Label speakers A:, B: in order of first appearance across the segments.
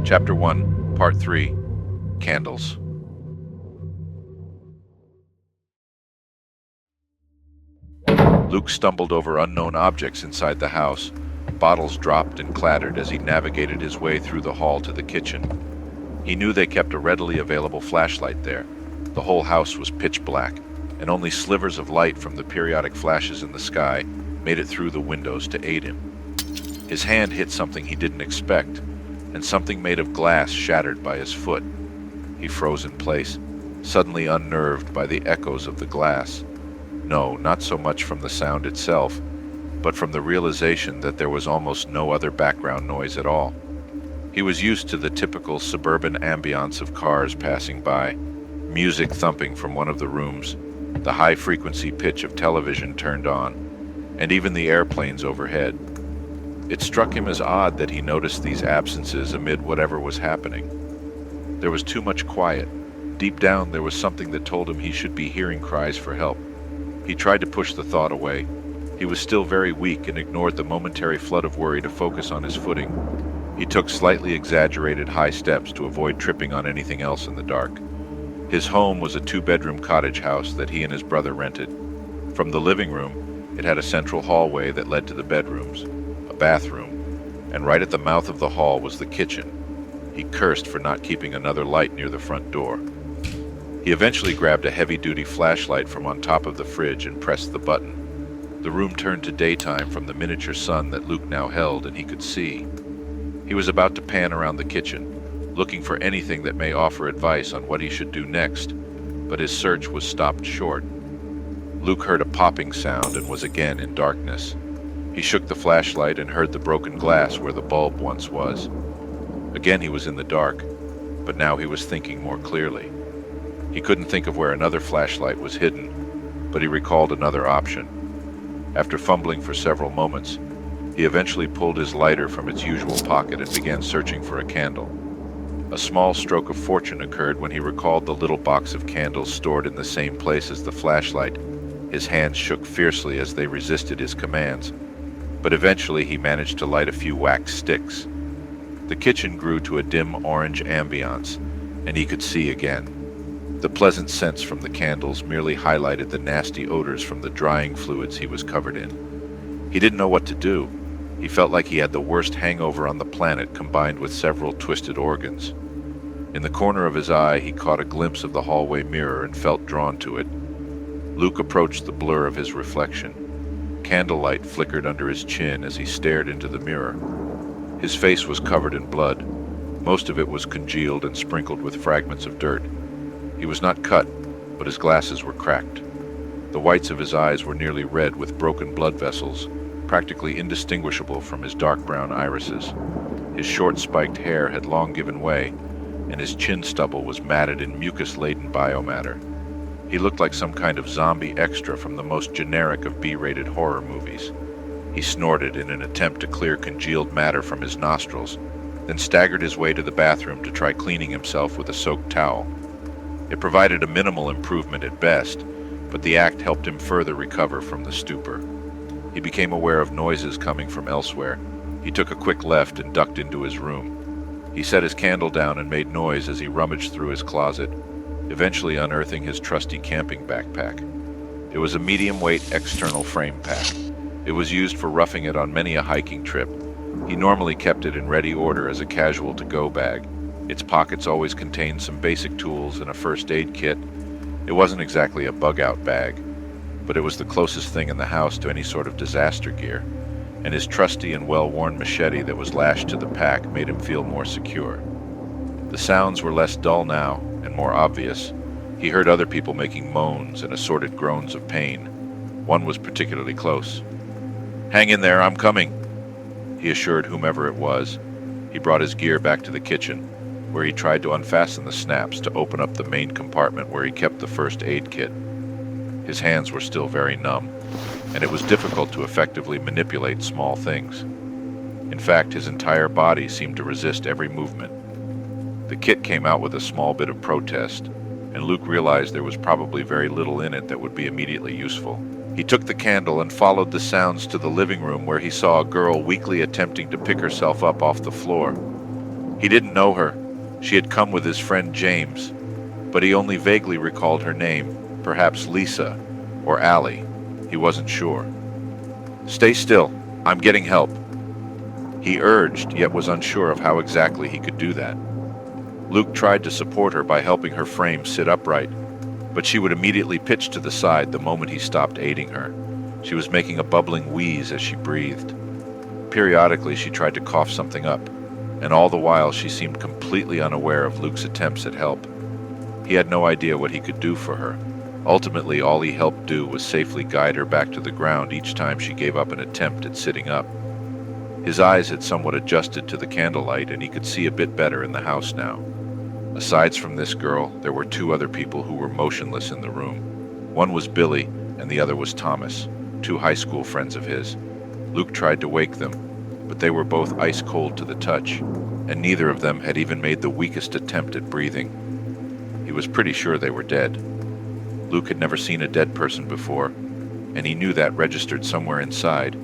A: Chapter 1, Part 3, Candles. Luke stumbled over unknown objects inside the house. Bottles dropped and clattered as he navigated his way through the hall to the kitchen. He knew they kept a readily available flashlight there. The whole house was pitch black, and only slivers of light from the periodic flashes in the sky made it through the windows to aid him. His hand hit something he didn't expect, and something made of glass shattered by his foot. He froze in place, suddenly unnerved by the echoes of the glass. No, not so much from the sound itself, but from the realization that there was almost no other background noise at all. He was used to the typical suburban ambiance of cars passing by, music thumping from one of the rooms, the high-frequency pitch of television turned on, and even the airplanes overhead. It struck him as odd that he noticed these absences amid whatever was happening. There was too much quiet. Deep down there was something that told him he should be hearing cries for help. He tried to push the thought away. He was still very weak and ignored the momentary flood of worry to focus on his footing. He took slightly exaggerated high steps to avoid tripping on anything else in the dark. His home was a two-bedroom cottage house that he and his brother rented. From the living room, it had a central hallway that led to the bedrooms, a bathroom, and right at the mouth of the hall was the kitchen. He cursed for not keeping another light near the front door. He eventually grabbed a heavy-duty flashlight from on top of the fridge and pressed the button. The room turned to daytime from the miniature sun that Luke now held, and he could see. He was about to pan around the kitchen, looking for anything that may offer advice on what he should do next, but his search was stopped short. Luke heard a popping sound and was again in darkness. He shook the flashlight and heard the broken glass where the bulb once was. Again he was in the dark, but now he was thinking more clearly. He couldn't think of where another flashlight was hidden, but he recalled another option. After fumbling for several moments, he eventually pulled his lighter from its usual pocket and began searching for a candle. A small stroke of fortune occurred when he recalled the little box of candles stored in the same place as the flashlight. His hands shook fiercely as they resisted his commands, but eventually he managed to light a few wax sticks. The kitchen grew to a dim orange ambiance, and he could see again. The pleasant scents from the candles merely highlighted the nasty odors from the drying fluids he was covered in. He didn't know what to do. He felt like he had the worst hangover on the planet combined with several twisted organs. In the corner of his eye, he caught a glimpse of the hallway mirror and felt drawn to it. Luke approached the blur of his reflection. Candlelight flickered under his chin as he stared into the mirror. His face was covered in blood. Most of it was congealed and sprinkled with fragments of dirt. He was not cut, but his glasses were cracked. The whites of his eyes were nearly red with broken blood vessels, practically indistinguishable from his dark brown irises. His short spiked hair had long given way, and his chin stubble was matted in mucus-laden biomatter. He looked like some kind of zombie extra from the most generic of B-rated horror movies. He snorted in an attempt to clear congealed matter from his nostrils, then staggered his way to the bathroom to try cleaning himself with a soaked towel. It provided a minimal improvement at best, but the act helped him further recover from the stupor. He became aware of noises coming from elsewhere. He took a quick left and ducked into his room. He set his candle down and made noise as he rummaged through his closet, eventually unearthing his trusty camping backpack. It was a medium-weight external frame pack. It was used for roughing it on many a hiking trip. He normally kept it in ready order as a casual to-go bag. Its pockets always contained some basic tools and a first aid kit. It wasn't exactly a bug-out bag, but it was the closest thing in the house to any sort of disaster gear, and his trusty and well-worn machete that was lashed to the pack made him feel more secure. The sounds were less dull now and more obvious. He heard other people making moans and assorted groans of pain. One was particularly close. "Hang in there, I'm coming," he assured whomever it was. He brought his gear back to the kitchen, where he tried to unfasten the snaps to open up the main compartment where he kept the first aid kit. His hands were still very numb, and it was difficult to effectively manipulate small things. In fact, his entire body seemed to resist every movement. The kit came out with a small bit of protest, and Luke realized there was probably very little in it that would be immediately useful. He took the candle and followed the sounds to the living room where he saw a girl weakly attempting to pick herself up off the floor. He didn't know her. She had come with his friend James, but he only vaguely recalled her name, perhaps Lisa or Allie. He wasn't sure. "Stay still. I'm getting help," he urged, yet was unsure of how exactly he could do that. Luke tried to support her by helping her frame sit upright, but she would immediately pitch to the side the moment he stopped aiding her. She was making a bubbling wheeze as she breathed. Periodically, she tried to cough something up, and all the while she seemed completely unaware of Luke's attempts at help. He had no idea what he could do for her. Ultimately, all he helped do was safely guide her back to the ground each time she gave up an attempt at sitting up. His eyes had somewhat adjusted to the candlelight, and he could see a bit better in the house now. Aside from this girl, there were two other people who were motionless in the room. One was Billy, and the other was Thomas, two high school friends of his. Luke tried to wake them, but they were both ice cold to the touch, and neither of them had even made the weakest attempt at breathing. He was pretty sure they were dead. Luke had never seen a dead person before, and he knew that registered somewhere inside,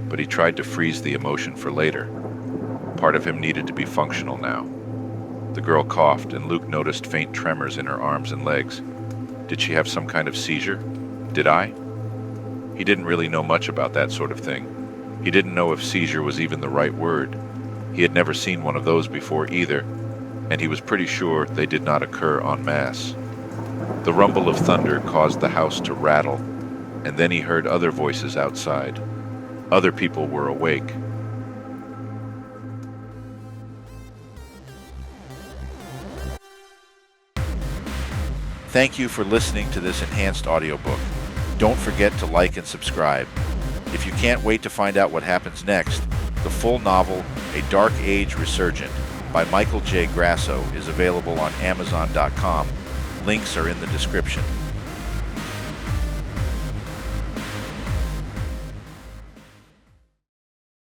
A: but he tried to freeze the emotion for later. Part of him needed to be functional now. The girl coughed, and Luke noticed faint tremors in her arms and legs. Did she have some kind of seizure? Did I? He didn't really know much about that sort of thing. He didn't know if seizure was even the right word. He had never seen one of those before either, and he was pretty sure they did not occur en masse. The rumble of thunder caused the house to rattle, and then he heard other voices outside. Other people were awake. Thank you for listening to this enhanced audiobook. Don't forget to like and subscribe. If you can't wait to find out what happens next, the full novel, A Dark Age Resurgent, by Michael J. Grasso, is available on Amazon.com. Links are in the description.